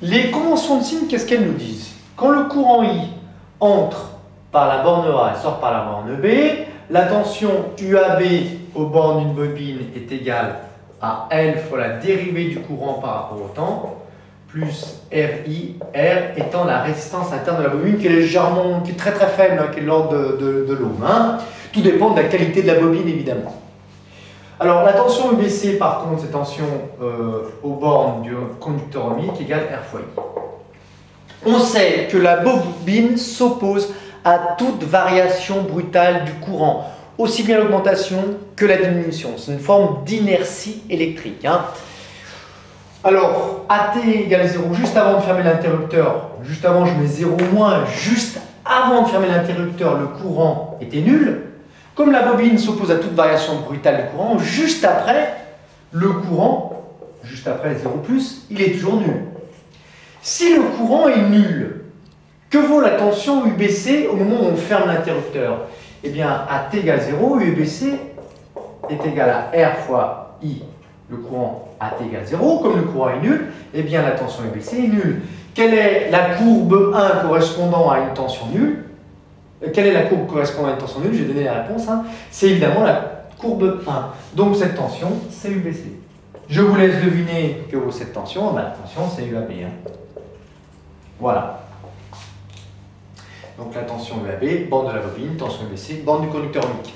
Les conventions de signe, qu'est-ce qu'elles nous disent? Quand le courant I entre par la borne A et sort par la borne B, la tension UAB aux bornes d'une bobine est égale à L fois la dérivée du courant par rapport au temps, plus RI, R étant la résistance interne de la bobine qui est légèrement, qui est très très faible, hein, qui est de l'ordre de l'ohm. Hein. Tout dépend de la qualité de la bobine évidemment. Alors la tension UBC par contre, c'est tension aux bornes du conducteur ohmique égale R fois I. On sait que la bobine s'oppose à toute variation brutale du courant, aussi bien l'augmentation que la diminution. C'est une forme d'inertie électrique. Hein. Alors, AT égale 0, juste avant de fermer l'interrupteur, juste avant je mets 0 moins, juste avant de fermer l'interrupteur, le courant était nul. Comme la bobine s'oppose à toute variation brutale du courant, juste après, le courant, juste après 0+, il est toujours nul. Si le courant est nul, que vaut la tension UBC au moment où on ferme l'interrupteur? Eh bien, AT égale 0, UBC est égal à R fois I, le courant AT égale 0. Comme le courant est nul, eh bien la tension UBC est nulle. Quelle est la courbe 1 correspondant à une tension nulle? Quelle est la courbe correspondant à une tension nulle? J'ai donné la réponse. Hein. C'est évidemment la courbe 1. Donc cette tension, c'est UBC. Je vous laisse deviner que vaut cette tension. Ben, la tension, c'est UAB. Hein. Voilà. Donc la tension UAB, borne de la bobine, tension UBC, borne du conducteur ohmique.